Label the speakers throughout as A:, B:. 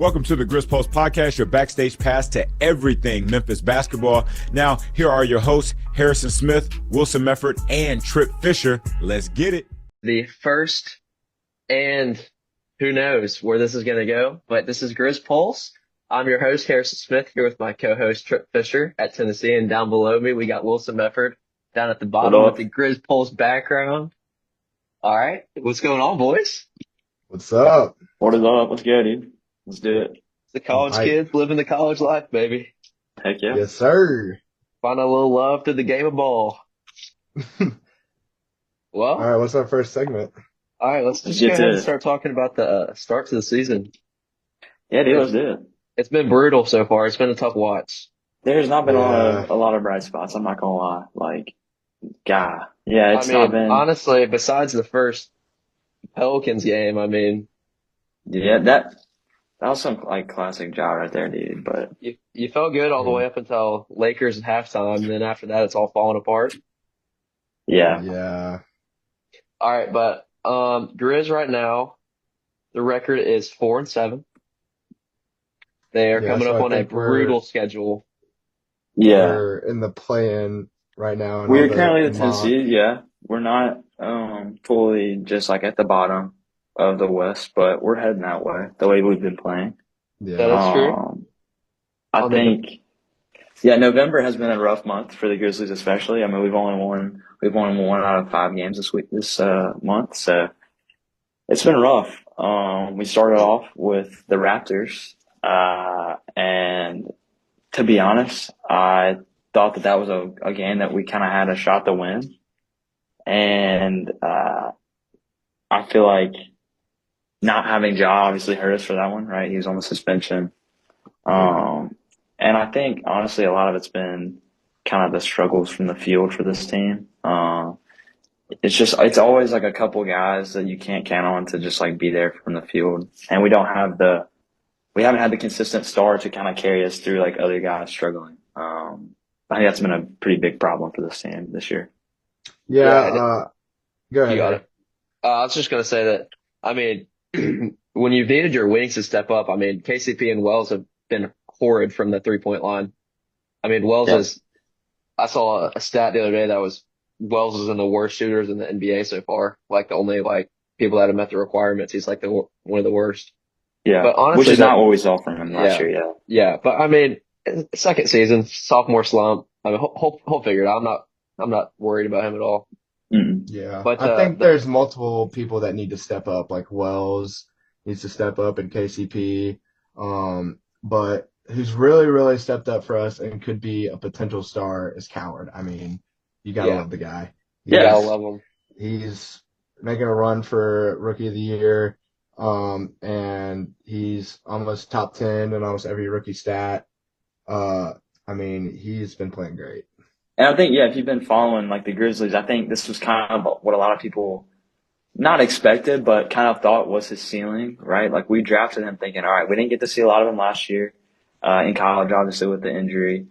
A: Welcome to the Grizz Pulse podcast, your backstage pass to everything Memphis basketball. Now, here are your hosts, Harrison Smith, Wilson Mefford, and Trip Fisher. Let's get it.
B: The first, and who knows where this is going to go, but this is Grizz Pulse. I'm your host, Harrison Smith, here with my co-host, Trip Fisher at Tennessee, and down below me, we got Wilson Mefford down at the bottom with the Grizz Pulse background. All right, what's going on, boys?
C: What's up?
D: What is up? What's good, dude? Let's do it.
B: The college kids living the college life, baby.
D: Heck yeah.
C: Yes, sir.
B: Find a little love to the game of ball. Well,
C: all right, what's our first segment?
B: All right, let's just go ahead and start talking about the start to the season.
D: Yeah, dude, let's do it.
B: It's been brutal so far. It's been a tough watch.
D: There's not been a lot of bright spots. I'm not gonna lie. It's not been.
B: Honestly, besides the first Pelicans game,
D: that was some classic job right there, dude. But
B: you felt good all the way up until Lakers at halftime, and then after that, it's all falling apart.
D: Yeah.
C: Yeah.
B: All right, but Grizz right now, the record is 4-7. They are coming up on a brutal schedule.
D: Yeah.
C: We're in the play-in right now.
D: We're currently the 10th seed, yeah. We're not fully just at the bottom of the West, but we're heading that way, the way we've been playing.
C: Yeah.
B: That is true.
D: I think November has been a rough month for the Grizzlies especially. We've only won one out of 5 games this month, so it's been rough. We started off with the Raptors, and to be honest, I thought that was a game that we kind of had a shot to win. And I feel like not having Ja obviously hurt us for that one, right? He was on the suspension. And I think, honestly, a lot of it's been kind of the struggles from the field for this team. It's always a couple guys that you can't count on to just be there from the field. And we haven't had the consistent star to kind of carry us through other guys struggling. I think that's been a pretty big problem for this team this year.
C: Yeah. Go ahead.
B: You got it. I was just going to say that, when you've needed your wings to step up, KCP and Wells have been horrid from the 3-point line. Wells I saw a stat the other day that was Wells is one of the worst shooters in the NBA so far. The only people that have met the requirements, he's one of the worst.
D: Yeah,
B: but honestly,
D: which is not what we saw from him last year. Yeah.
B: Yeah, but second season, sophomore slump. He'll figure it out. I'm not worried about him at all.
D: Mm-mm.
C: Yeah,
B: but
C: I think there's multiple people that need to step up. Wells needs to step up and KCP. But who's really, really stepped up for us and could be a potential star is Coward. You gotta love the guy.
B: I love him.
C: He's making a run for Rookie of the Year. And he's almost top 10 in almost every rookie stat. He's been playing great.
D: And I think, if you've been following the Grizzlies, I think this was kind of what a lot of people not expected, but kind of thought was his ceiling, right? We drafted him thinking, all right, we didn't get to see a lot of him last year, in college, obviously with the injury.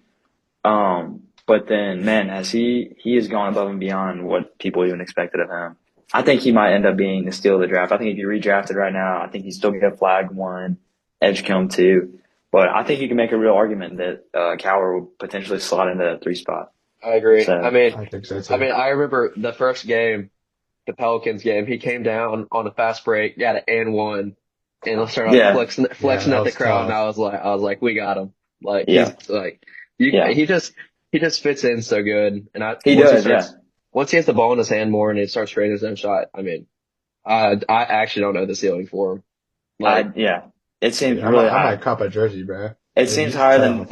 D: But then, man, he has gone above and beyond what people even expected of him. I think he might end up being the steal of the draft. I think if you redrafted right now, I think he'd still get flag 1, Edgecombe 2. But I think you can make a real argument that Coward will potentially slot into that 3 spot.
B: I agree.
D: So,
C: I think so too.
B: I remember the first game, the Pelicans game, he came down on a fast break, got an and 1, and started flexing at the crowd, and I was like, we got him. He just fits in so good. And
D: he does.
B: Once he has the ball in his hand more and he starts trading his own shot, I actually don't know the ceiling for him.
D: It seems
C: I
D: really high.
C: I might cop a jersey, bro.
D: It seems higher than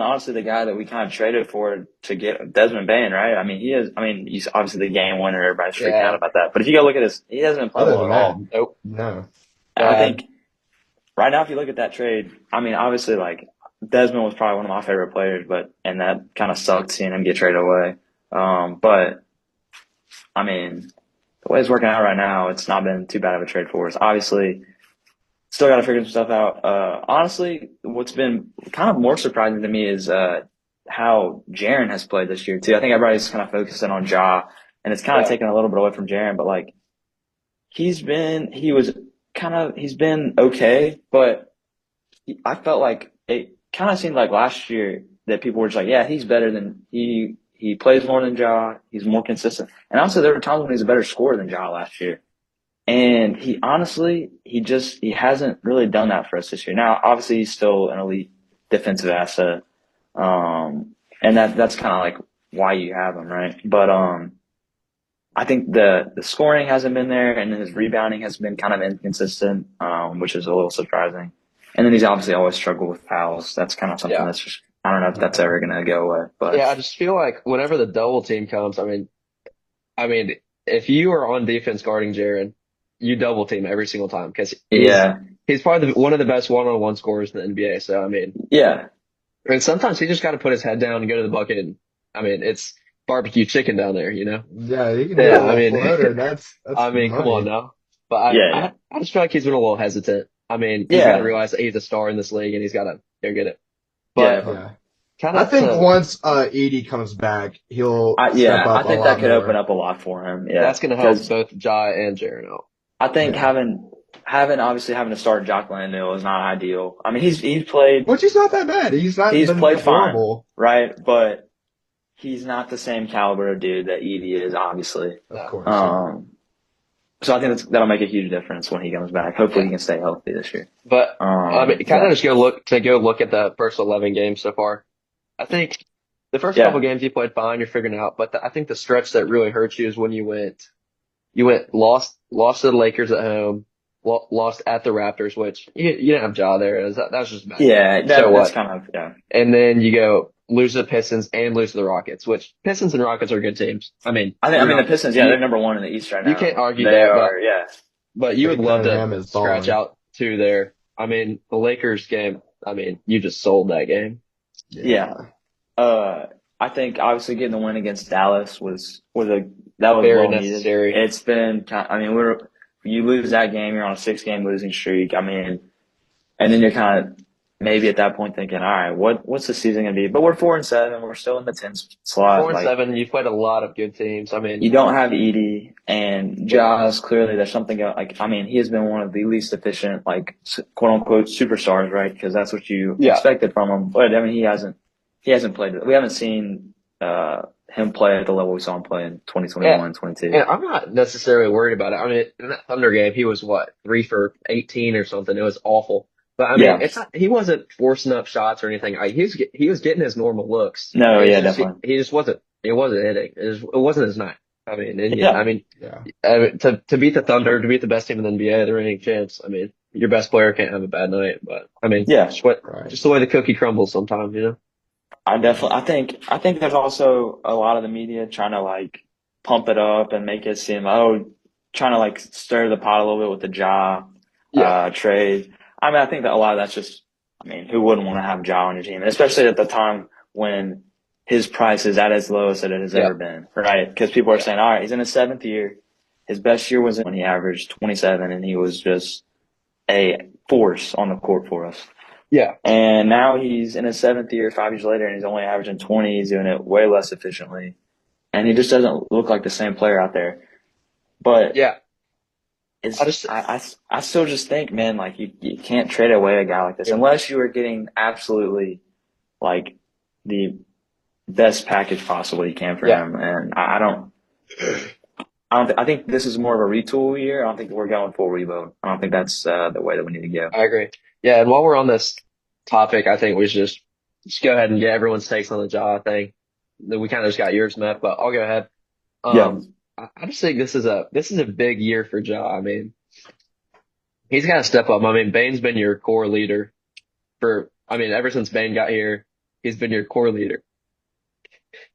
D: honestly the guy that we kind of traded for to get Desmond Bain, right? He's obviously the game winner. Everybody's freaking out about that. But if you go look at he hasn't been playing well at all.
B: Nope.
C: No.
D: And I think right now, if you look at that trade, obviously Desmond was probably one of my favorite players, and that kind of sucked seeing him get traded away. But the way it's working out right now, it's not been too bad of a trade for us. Obviously, still got to figure some stuff out. Honestly, what's been kind of more surprising to me is how Jaren has played this year too. I think everybody's kind of focusing on Ja, and it's kind of taken a little bit away from Jaren. But he's been okay, but I felt like it kind of seemed like last year that people were just like, yeah, he's better than he plays more than Ja. He's more consistent. And also there were times when he was a better scorer than Ja last year. And he honestly, he hasn't really done that for us this year. Now, obviously he's still an elite defensive asset. And that's kind of like why you have him, right? But, I think the scoring hasn't been there, and then his rebounding has been kind of inconsistent, which is a little surprising. And then he's obviously always struggled with fouls. That's kind of something that's just, I don't know if that's ever going to go away. But
B: Yeah, I just feel like whenever the double team comes, I mean, if you are on defense guarding Jaren, you double team every single time because he's probably one of the best one-on-one scorers in the NBA. So, I mean,
D: yeah,
B: and sometimes he just got to put his head down and go to the bucket. And, I mean, it's barbecue chicken down there, you know?
C: Yeah, you can do a little floater. That's
B: I mean, come on now. But I just feel like he's been a little hesitant. I mean, he's got to realize that he's a star in this league and he's got to go get it. But
C: I think once Edey comes back, he'll step up
D: I think
C: a
D: that
C: lot
D: could
C: more.
D: open up a lot for him. Yeah,
B: that's going to help both Ja and Jaren out.
D: I think having to start Jock Landale is not ideal. I mean, he's played,
C: which is not that bad. He's
D: played
C: horrible,
D: fine, right? But he's not the same caliber of dude that Edey is, obviously.
C: Of course.
D: So I think that'll make a huge difference when he comes back. Hopefully he can stay healthy this year.
B: But I mean, kind of just go look at the first 11 games so far. I think the first couple games you played fine, you're figuring it out. But I think the stretch that really hurt you is when you lost to the Lakers at home, lost at the Raptors, which you didn't have Ja there. That was just bad.
D: Yeah, that's kind of
B: And then you go lose to the Pistons and lose to the Rockets, which Pistons and Rockets are good teams. I mean
D: the Pistons, they're number one in the East right now.
B: You can't argue
D: they
B: that.
D: Are,
B: but you would love to scratch out two there. I mean, the Lakers game, I mean, you just sold that game.
D: Yeah. I think obviously getting the win against Dallas was very
B: necessary.
D: It's been, I mean, you lose that game, you're on a 6-game losing streak. I mean, and then you're kind of maybe at that point thinking, all right, what's the season gonna be? But we're 4-7, we're still in the 10th slot.
B: 4-7, you've played a lot of good teams. I mean,
D: you don't have Edey and Jaws. Clearly, there's something he has been one of the least efficient, quote unquote superstars, right? Because that's what you expected from him. But I mean, he hasn't played. We haven't seen him play at the level we saw him play in 2021, 22.
B: And I'm not necessarily worried about it. I mean, in that Thunder game, he was 3 for 18 or something. It was awful. But I mean, he wasn't forcing up shots or anything. He was getting his normal looks.
D: No, definitely.
B: He just wasn't. It wasn't hitting. It wasn't his night. I mean, to beat the Thunder, to beat the best team in the NBA, there ain't any chance. I mean, your best player can't have a bad night. But I mean, just the way the cookie crumbles sometimes, you know.
D: I think there's also a lot of the media trying to pump it up and make it seem trying to stir the pot a little bit with the Ja trade. I mean, I think that a lot of that's just, I mean, who wouldn't want to have Ja on your team, and especially at the time when his price is at its lowest that it has ever been, right? Because people are saying, all right, he's in his 7th year. His best year was when he averaged 27, and he was just a force on the court for us.
B: Yeah.
D: And now he's in his 7th year, 5 years later, and he's only averaging 20. He's doing it way less efficiently. And he just doesn't look like the same player out there. But I still just think, man, you can't trade away a guy like this unless you are getting absolutely the best package possible you can for him. And I think this is more of a retool year. I don't think we're going full rebuild. I don't think that's the way that we need to go.
B: I agree. Yeah, and while we're on this topic, I think we should just go ahead and get everyone's takes on the Ja thing. We kind of just got yours, Matt, but I'll go ahead. I just think this is a big year for Ja. I mean, he's got to step up. I mean, Bane's been your core leader ever since Bane got here, he's been your core leader.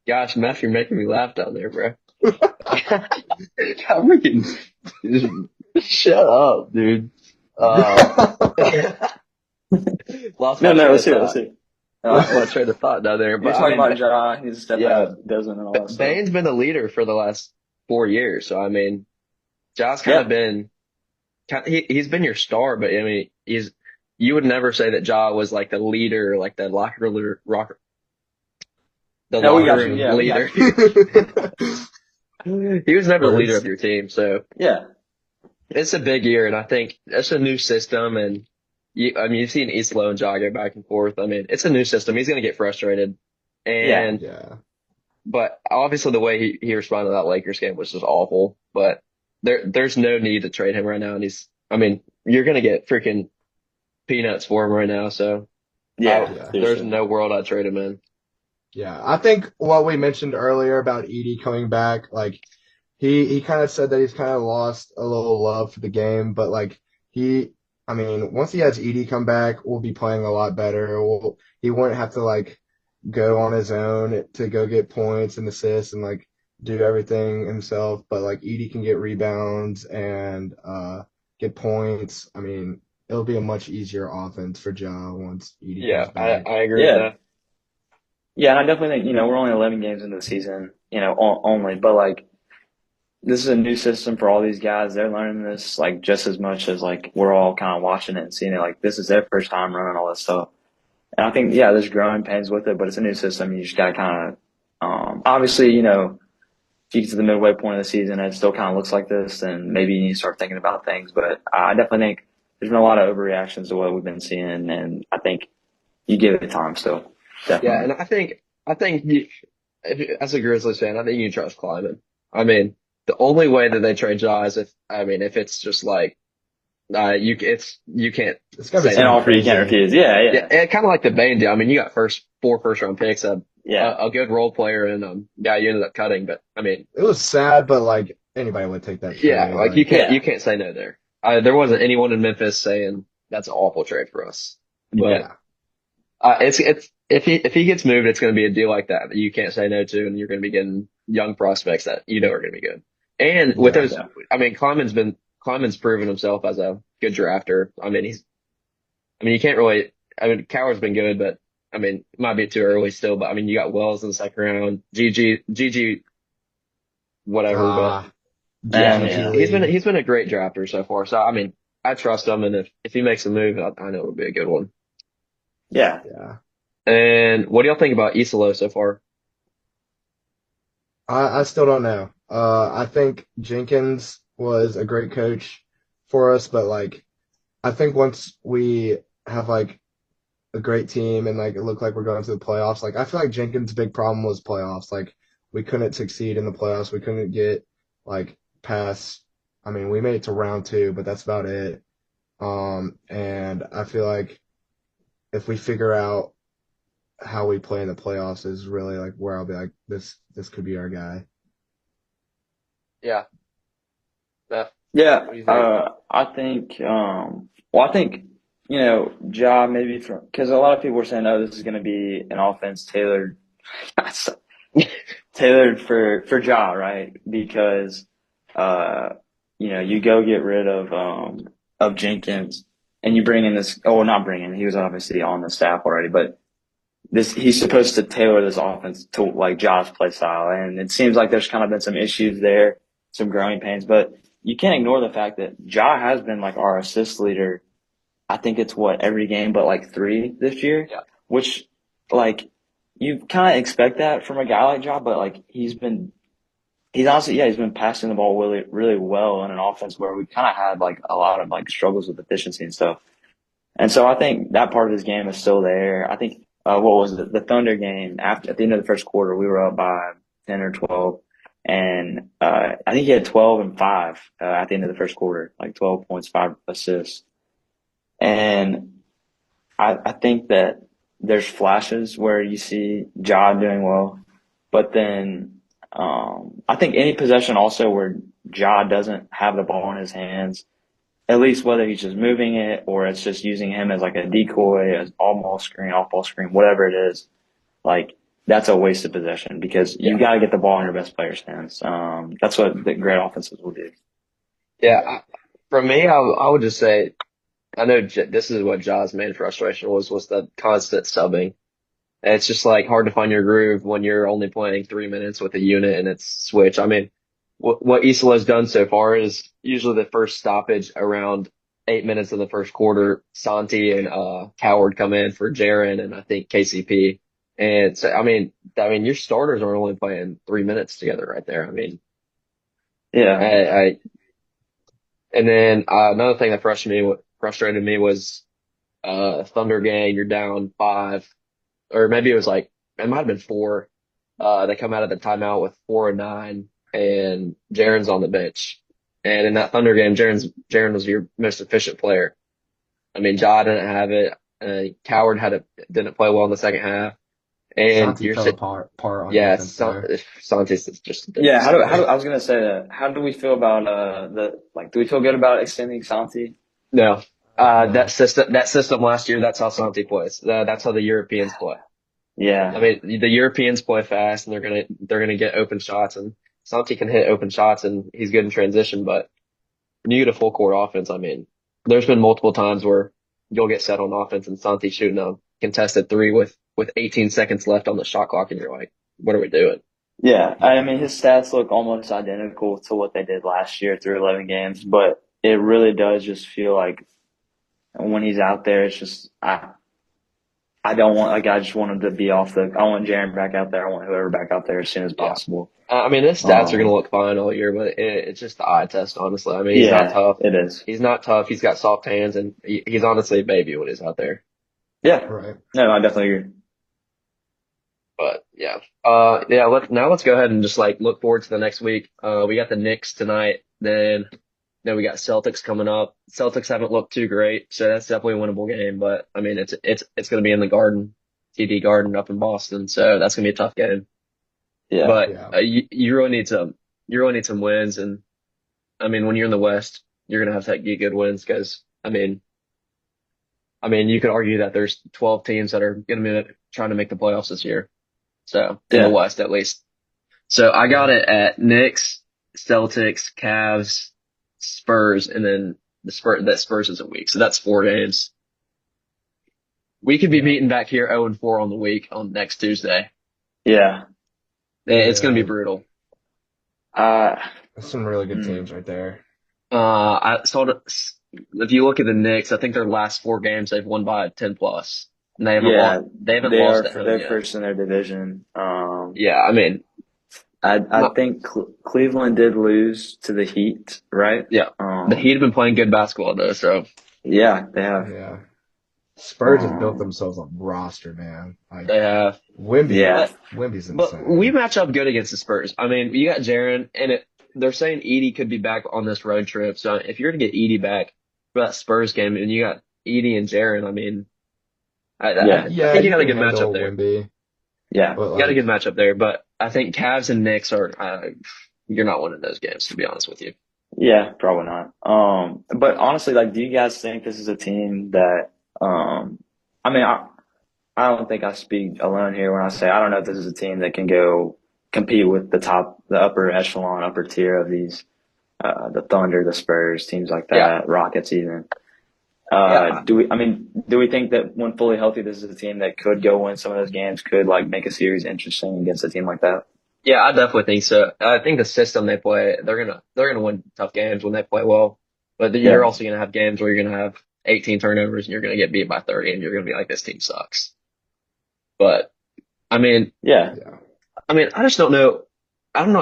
B: Gosh, Matt, you're making me laugh down there, bro. I'm freaking shut up, dude. Lost
D: let's see.
B: I lost train of thought down there.
D: But you're talking about Ja, he's a step out, doesn't and all that stuff.
B: Bane's been the leader for the last 4 years, so I mean, Ja's kind of been, he's been your star, but I mean, you would never say that Ja was the leader, the locker room leader. He was never the leader of your team, so
D: yeah,
B: it's a big year, and I think it's a new system, and you've seen Islo and Ja go back and forth. I mean, it's a new system. He's going to get frustrated.
D: Yeah.
B: And,
C: Yeah.
B: but obviously the way he responded to that Lakers game was just awful. But there's no need to trade him right now. And I mean, you're going to get freaking peanuts for him right now. So
D: Yeah.
C: Yeah.
B: there's
D: Seriously.
B: no world I'd trade him in.
C: Yeah. I think what we mentioned earlier about Edie coming back, like he kind of said that he's kind of lost a little love for the game, but like he, I mean, once he has Edie come back, we'll be playing a lot better. He won't have to like go on his own to go get points and assists and like do everything himself. But like Edie can get rebounds and get points. I mean, it'll be a much easier offense for Ja once Edie comes
B: Yeah,
C: back.
B: I agree with
D: Yeah.
B: that.
D: Yeah. And I definitely think, we're only 11 games into the season, only, but like, this is a new system for all these guys. They're learning this like just as much as like we're all kind of watching it and seeing it. Like this is their first time running all this stuff. And I think, yeah, there's growing pains with it, but it's a new system. You just got to kind of, obviously, if you get to the midway point of the season and it still kind of looks like this, then maybe you need to start thinking about things. But I definitely think there's been a lot of overreactions to what we've been seeing. And I think you give it time still.
B: Yeah,
D: Definitely.
B: and I think as a Grizzlies fan, I think you trust Kleiman. I mean, the only way that they trade Ja is if it's just like you can't
C: It's gonna be
B: say
D: And
B: no.
C: something
D: offer you can't
C: crazy.
D: refuse. Yeah.
B: Yeah,
D: Yeah.
B: kind of like the Bane deal. I mean, you got four first round picks,
D: Yeah.
B: a good role player, and guy you ended up cutting. But I mean,
C: It was sad, but like anybody would take that
B: yeah,
C: trade.
B: like you
C: Like
B: can't
D: Yeah.
B: you can't say no there. There wasn't anyone in Memphis saying that's an awful trade for us. But
C: yeah,
B: it's if he gets moved, it's going to be a deal like that you can't say no to, and you're going to be getting young prospects that you know are going to be good. And with
C: yeah,
B: those,
D: Yeah.
B: I mean, Kleiman's proven himself as a good drafter. I mean, you can't really. I mean, Coward's been good, but I mean, it might be too early still. But I mean, you got Wells in the second round, GG, whatever. But
C: ah,
D: And
B: yeah,
C: GG
D: yeah.
C: League.
B: he's been a great drafter so far. So I mean, I trust him, and if he makes a move, I know it'll be a good one.
D: Yeah.
C: Yeah,
B: And what do y'all think about Isolo so far?
C: I still don't know. I think Jenkins was a great coach for us, but like I think once we have like a great team and like it looked like we're going to the playoffs, like I feel like Jenkins' big problem was playoffs. Like we couldn't succeed in the playoffs. We couldn't get like past. I mean, we made it to round two, but that's about it. And I feel like if we figure out how we play in the playoffs is really like where I'll be like this could be our guy.
B: Yeah, Beth,
D: Yeah,
B: what do you think?
D: I think, Ja maybe because a lot of people were saying, oh, this is going to be an offense tailored for Ja, right? Because, uh, you go get rid of Jenkins and you bring in this, oh, well, not bring in, he was obviously on the staff already, but he's supposed to tailor this offense to like Ja's play style. And it seems like there's kind of been some issues there, some growing pains, but you can't ignore the fact that Ja has been like our assist leader. I think it's every game, but like 3 this year,
B: Yeah,
D: which like you kind of expect that from a guy like Ja, but like he's honestly, yeah, he's been passing the ball really, really well in an offense where we kind of had like a lot of like struggles with efficiency and stuff. And so I think that part of his game is still there. I think what was it? The Thunder game at the end of the first quarter, we were up by 10 or 12, and I think he had 12 and 5 at the end of the first quarter, like 12 points, 5 assists. And I think that there's flashes where you see Ja doing well, but then I think any possession also where Ja doesn't have the ball in his hands, at least whether he's just moving it or it's just using him as like a decoy, as off ball screen, whatever it is, like that's a waste of possession because you
B: yeah,
D: got to get the ball in your best player's hands. That's what the great offenses will do.
B: yeah.
C: Yeah,
B: For me, I would just say I know this is what Ja's main frustration was the constant subbing. And it's just like hard to find your groove when you're only playing 3 minutes with a unit and it's switch. I mean, what Isla has done so far is usually the first stoppage around 8 minutes of the first quarter. Santi and Coward come in for Jaren and I think KCP. And so I mean your starters are only playing 3 minutes together right there. I mean,
D: Yeah.
B: I and then another thing that frustrated me was Thunder gang, you're down 5, or maybe it was like, it might have been 4. They come out of the timeout with 4-9 and Jaren's on the bench. And in that Thunder game, Jaren was your most efficient player. I mean, Ja didn't have it. Coward didn't play well in the second half. And
C: Santi fell apart on
B: yeah,
C: defense there.
B: Santis is just a
D: Yeah,
B: different
D: how do
B: story.
D: I was gonna say that. How do we feel about do we feel good about extending Santi?
B: No,
C: No.
B: that system last year, that's how Santi plays. That's how the Europeans play.
D: Yeah.
B: I mean, the Europeans play fast and they're gonna get open shots, and Santi can hit open shots and he's good in transition, but when you get a full court offense, I mean, there's been multiple times where you'll get set on offense and Santi shooting a contested 3 with 18 seconds left on the shot clock, and you're like, what are we doing?
D: Yeah, I mean, his stats look almost identical to what they did last year through 11 games, but it really does just feel like when he's out there, it's just, I don't want, like, I just want him to be I want Jaren back out there. I want whoever back out there as soon as
B: Yeah.
D: possible.
B: I mean, his stats are going to look fine all year, but it's just the eye test, honestly. I mean, he's not tough.
D: It is.
B: He's not tough. He's got soft hands, and he's honestly a baby when he's out there.
D: Yeah.
C: Right.
D: No, I definitely agree.
B: But yeah, let's go ahead and just like look forward to the next week. We got the Knicks tonight, then we got Celtics coming up. Celtics haven't looked too great, so that's definitely a winnable game. But I mean, it's going to be in the Garden, TD Garden up in Boston, so that's going to be a tough game.
D: Yeah.
B: But you really need some wins, and I mean, when you're in the West, you're going to get good wins because I mean, you could argue that there's 12 teams that are going to be trying to make the playoffs this year. So in the West, at least. So I got it at Knicks, Celtics, Cavs, Spurs, and then that Spurs isn't weak. So that's 4 games. We could be meeting back here 0-4 on the week on next Tuesday.
D: Yeah.
B: It's going to be brutal.
C: There's some really good teams right there.
B: If you look at the Knicks, I think their last 4 games they've won by 10 plus. And they haven't lost.
D: They're first in their division.
B: Yeah, I mean,
D: I think Cleveland did lose to the Heat, right?
B: Yeah. The Heat have been playing good basketball though, so.
D: Yeah, they have.
C: Yeah. Spurs have built themselves a roster, man. Like,
B: they have.
C: Wemby's insane.
B: But we match up good against the Spurs. I mean, you got Jaren, and they're saying Edie could be back on this road trip. So if you're to get Edie back for that Spurs game, and you got Edie and Jaren, I mean, I think you got a good matchup there.
C: Wemby.
D: Yeah,
B: you got a good matchup there. But I think Cavs and Knicks you're not winning those games, to be honest with you.
D: Yeah, probably not. But honestly, like, do you guys think this is a team that, I mean, I don't think I speak alone here when I say I don't know if this is a team that can go compete with the upper echelon, upper tier of these, the Thunder, the Spurs, teams like that, Rockets even. Do we think that when fully healthy, this is a team that could go win some of those games, could like make a series interesting against a team like that?
B: Yeah, I definitely think so. I think the system they play, they're gonna win tough games when they play well. But you're also gonna have games where you're gonna have 18 turnovers and you're gonna get beat by 30 and you're gonna be like, this team sucks. But I mean, I mean, I just don't know. I don't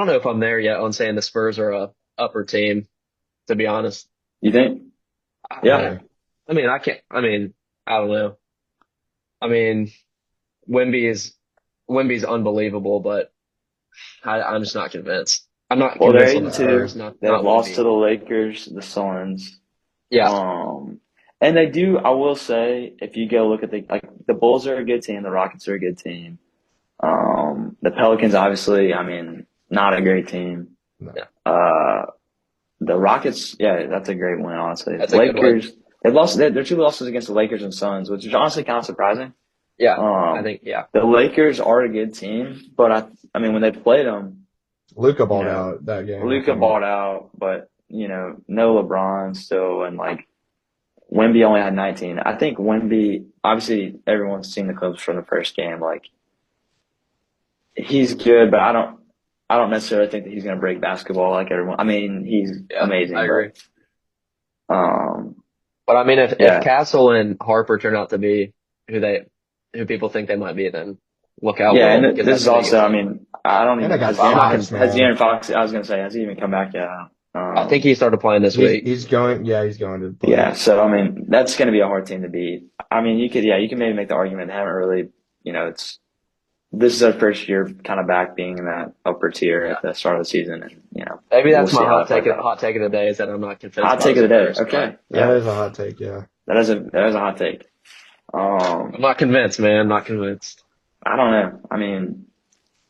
B: know if I'm there yet on saying the Spurs are a upper team, to be honest.
D: You think? Yeah.
B: I mean, I don't know. I mean, Wemby's unbelievable, but I'm just not convinced. I'm not convinced on the Spurs.
D: They've lost to the Lakers, the Suns.
B: Yeah.
D: And they do, I will say, if you go look at the Bulls are a good team, the Rockets are a good team. The Pelicans, obviously, I mean, not a great team.
B: No.
D: The Rockets, that's a great win, honestly.
B: That's
D: Lakers, they've lost their 2 losses against the Lakers and Suns, which is honestly kind of surprising.
B: Yeah. I think,
D: the Lakers are a good team, but I mean, when they played them,
C: Luka balled out that game.
D: Luka balled out, but no LeBron still, and like Wemby only had 19. I think Wemby, obviously everyone's seen the clips from the first game. Like, he's good, but I don't necessarily think that he's going to break basketball like everyone. I mean, he's amazing.
B: I agree.
D: But
B: I mean, if Castle and Harper turn out to be who people think they might be, then look out.
D: Yeah, and this is also, I mean, I don't even, has De'Aaron Fox, I was going to say, has he even come back yet?
B: I think he started playing this week.
C: He's going to play.
D: Yeah, so I mean that's going to be a hard team to beat. I mean, you can maybe make the argument they haven't really, this is our first year kind of back being in that upper tier at the start of the season, and
B: Maybe that's
D: we'll
B: my
D: see how
B: hot
D: that
B: take.
D: plays out.
B: Hot take of the day is that I'm not convinced.
D: Hot take of the day. Okay,
C: That is a hot take. Yeah,
D: that is a hot take.
B: I'm not convinced, man. I'm not convinced.
D: I don't know. I mean,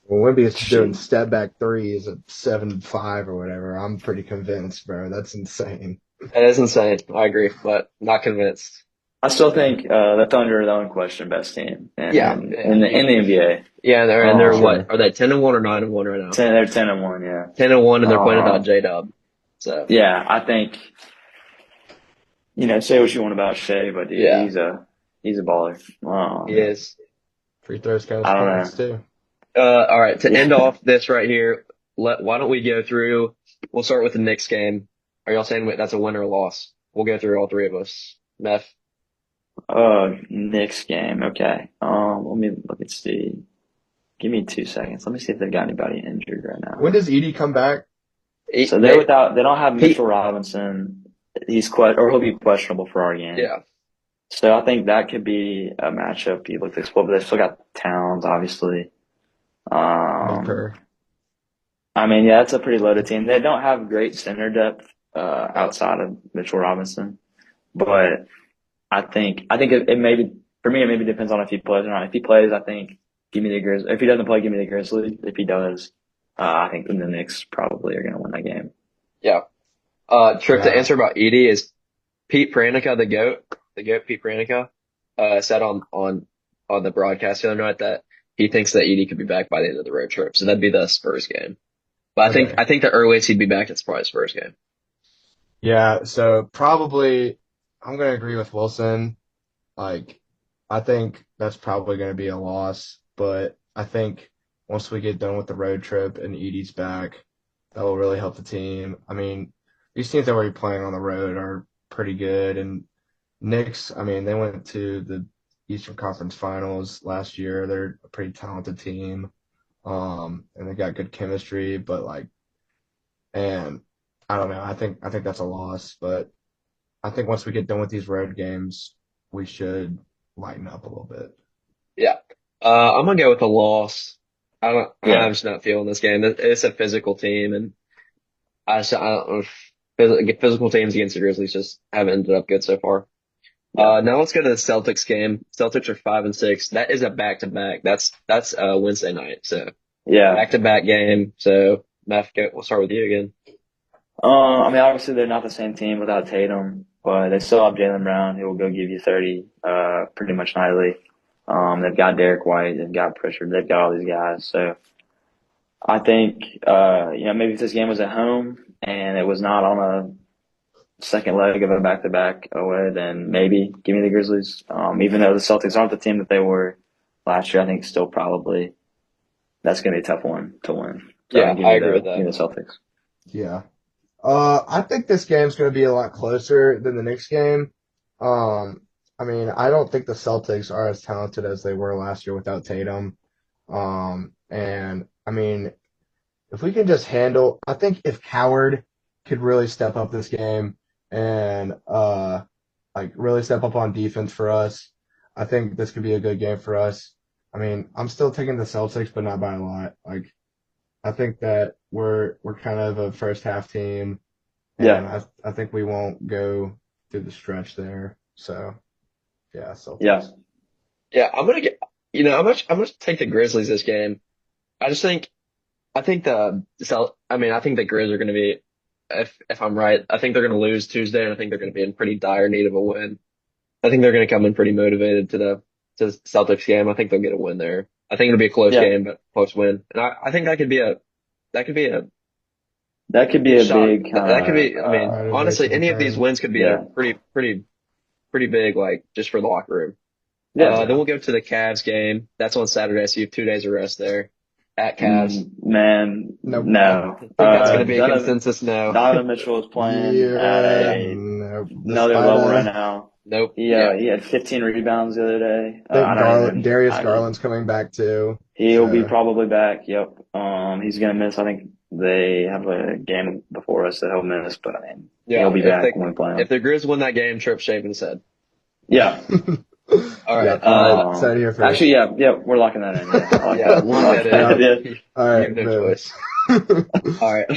C: well, Wemby is doing step back threes at 7'5" or whatever. I'm pretty convinced, bro. That's insane.
B: That is insane. I agree, but not convinced.
D: I still think the Thunder are the unquestioned best team in the NBA.
B: Yeah, and they're what? Are they 10-1 or 9-1 right now?
D: They're 10-1, yeah.
B: 10-1, and they're playing without J-Dub. So
D: yeah, I think say what you want about Shea, but he's a baller.
B: He is.
C: Free throws kind
D: I don't
C: of points too.
B: All right, to end off this right here, why don't we go through? We'll start with the Knicks game. Are y'all saying that's a win or a loss? We'll go through all three of us. Meth.
D: Knicks game. Okay. Let me look and see. Give me 2 seconds. Let me see if they've got anybody injured right now.
C: When does Edie come back?
D: So they don't have Mitchell Robinson. He'll be questionable for our game.
B: Yeah.
D: So I think that could be a matchup you look to explore, but they still got Towns, obviously. I mean, yeah, it's a pretty loaded team. They don't have great center depth outside of Mitchell Robinson, but I think it maybe for me it maybe depends on if he plays or not. If he plays, I think give me the Grizzlies. If he doesn't play, give me the Grizzlies. If he does, I think the Knicks probably are going to win that game.
B: Yeah. Trick, the answer about Edie is Pete Pranica, the GOAT Pete Pranica, said on the broadcast the other night that he thinks that Edie could be back by the end of the road trip. So that'd be the Spurs game. But I think the earliest he'd be back, it's probably Spurs game.
C: Yeah, so probably I'm going to agree with Wilson. Like, I think that's probably going to be a loss, but I think once we get done with the road trip and Edie's back, that will really help the team. I mean, these teams that we're playing on the road are pretty good, and Knicks, I mean, they went to the Eastern Conference Finals last year. They're a pretty talented team, and they got good chemistry, and I don't know. I think that's a loss, but I think once we get done with these road games, we should lighten up a little bit.
B: Yeah. I'm going to go with a loss. I'm just not feeling this game. It's a physical team, and I don't know if physical teams against the Grizzlies just haven't ended up good so far. Now let's go to the Celtics game. Celtics are 5-6. That is a back-to-back. That's Wednesday night. So
D: yeah,
B: back-to-back game. So Matt, we'll start with you again.
D: I mean, obviously they're not the same team without Tatum, but they still have Jaylen Brown, who will go give you 30, pretty much nightly. They've got Derek White, they've got Pritchard, they've got all these guys. So I think, maybe if this game was at home and it was not on a second leg of a back-to-back away, then maybe give me the Grizzlies. Even though the Celtics aren't the team that they were last year, I think still probably that's going to be a tough one to win. So
B: yeah, I agree with that.
D: Give me the Celtics.
C: Yeah. I think this game's going to be a lot closer than the Knicks game. I mean, I don't think the Celtics are as talented as they were last year without Tatum. And I mean, if we can just I think if Howard could really step up this game and really step up on defense for us, I think this could be a good game for us. I mean, I'm still taking the Celtics, but not by a lot. Like, I think that we're kind of a first half team. And
D: yeah.
C: I think we won't go through the stretch there. So yeah, Celtics.
D: Yeah.
B: Yeah, I'm gonna take the Grizzlies this game. I think the Grizz are gonna be, if I'm right, I think they're gonna lose Tuesday, and I think they're gonna be in pretty dire need of a win. I think they're gonna come in pretty motivated to the Celtics game. I think they'll get a win there. I think it'll be a close game, but close win. And I think that could be a shot.
D: That could be.
B: I mean, honestly, any of these wins could be a pretty big, like, just for the locker room.
D: Yeah.
B: Then we'll go to the Cavs game. That's on Saturday, so you have 2 days of rest there at Cavs.
D: Man, no.
B: I think that's going to be a consensus no.
D: Donovan Mitchell is playing at another level right now.
B: Nope.
D: He had 15 rebounds the other day.
C: Darius Garland's coming back too.
D: He'll be probably back. Yep. He's gonna miss, I think, They have a game before us that he'll miss, but I mean,
B: Yeah,
D: he'll be back when we play him.
B: If the Grizz win that game, Tripp shaving his head.
D: Yeah.
B: All right.
C: Said here first.
D: Actually, yeah, we're locking that in. Yeah, I like
B: Yeah,
D: that.
B: lock that in.
D: Yeah.
C: All
B: You
C: right,
B: have no
C: boom.
B: choice. All right.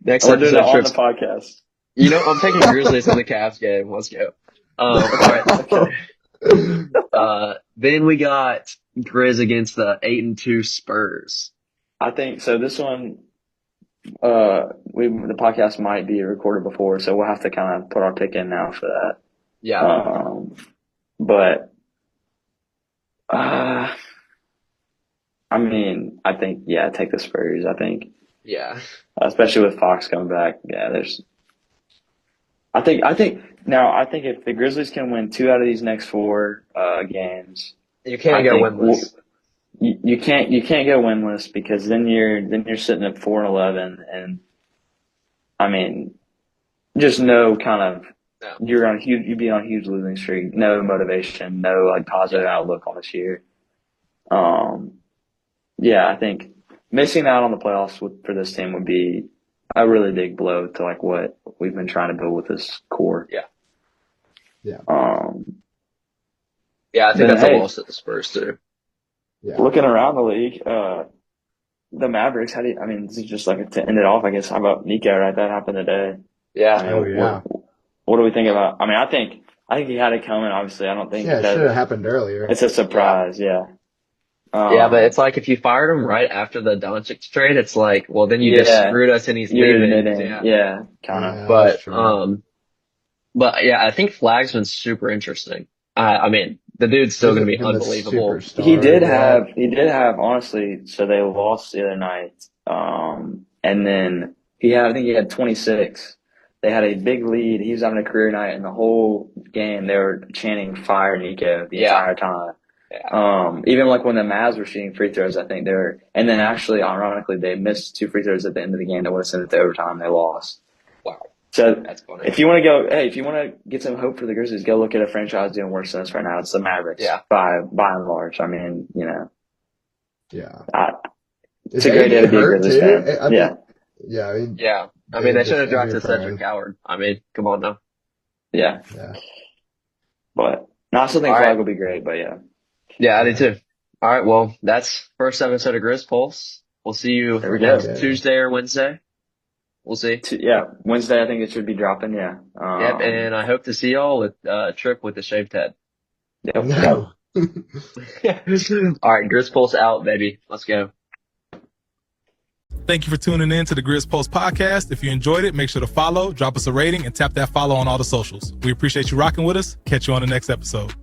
B: Next
D: We're doing
B: episode,
D: it on the
B: Tripp's.
D: podcast.
B: You know, I'm taking Grizzlies in the Cavs game. Let's go. All right. Then we got Grizz against the 8-2 Spurs.
D: I think so. This one, the podcast might be recorded before, so we'll have to kind of put our pick in now for that.
B: Yeah.
D: But I mean, I think take the Spurs. I think,
B: Yeah.
D: especially with Fox coming back. Yeah, I think if the Grizzlies can win 2 out of these next 4 games,
B: You can't
D: I
B: go
D: think
B: winless.
D: you can't go winless, because then you're sitting at 4-11, and I mean, just no kind of you'd be on a huge losing streak, no motivation, no like positive outlook on this year. I think missing out on the playoffs for this team would be a really big blow to like what we've been trying to build with this core.
B: Yeah.
C: Yeah.
B: Yeah, I think
D: Then,
B: that's a
D: hey.
B: loss to the Spurs too.
C: Yeah.
D: Looking around the league, the Mavericks, this is just like to end it off, I guess. How about Nico, right? That happened today.
B: Yeah.
D: I mean,
C: Oh, yeah.
D: What do we think about? I mean, I think he had it coming. Obviously, I don't think
C: Yeah, it
D: that
C: should have happened earlier.
D: it's a surprise. Yeah.
B: Yeah, but it's like if you fired him right after the Doncic trade, it's like, well, then you just screwed us and he's
D: you're
B: leaving.
D: admitting, yeah, kind of.
C: Yeah,
B: But
C: that's true.
B: but yeah, I think Flag's been super interesting. I mean, the dude's still going to be
C: He's a
B: unbelievable.
C: superstar,
D: He did
C: yeah.
D: have honestly. So they lost the other night, and then I think he had 26. They had a big lead. He was having a career night, and the whole game they were chanting "Fire Nico" the entire time.
B: Yeah.
D: Even like when the Mavs were shooting free throws, I think and then actually, ironically, they missed 2 free throws at the end of the game that would have sent it to overtime. They lost.
B: Wow.
D: So
B: That's funny.
D: if you want to get some hope for the Grizzlies, go look at a franchise doing worse than us right now. It's the Mavericks.
B: Yeah.
D: By and large. I mean,
C: Yeah.
D: It's a great day to be a Grizzlies fan.
C: Yeah. Yeah. I mean,
B: Yeah. I mean, they
C: just
B: should have drafted
C: injury prone.
B: Cedric Howard. I mean, come on now.
D: Yeah.
C: Yeah.
D: But I still think
B: All
D: Flag
B: right.
D: will be great, but yeah.
B: Yeah, I do too. All right. Well, that's first episode of Grizz Pulse. We'll see you
D: There we go.
B: next Tuesday or Wednesday. We'll see.
D: Wednesday I think it should be dropping, yeah.
B: Yep. And I hope to see y'all with Tripp with the shaved head.
D: Yep.
C: No.
B: All right. Grizz Pulse out, baby. Let's go.
E: Thank you for tuning in to the Grizz Pulse podcast. If you enjoyed it, make sure to follow, drop us a rating, and tap that follow on all the socials. We appreciate you rocking with us. Catch you on the next episode.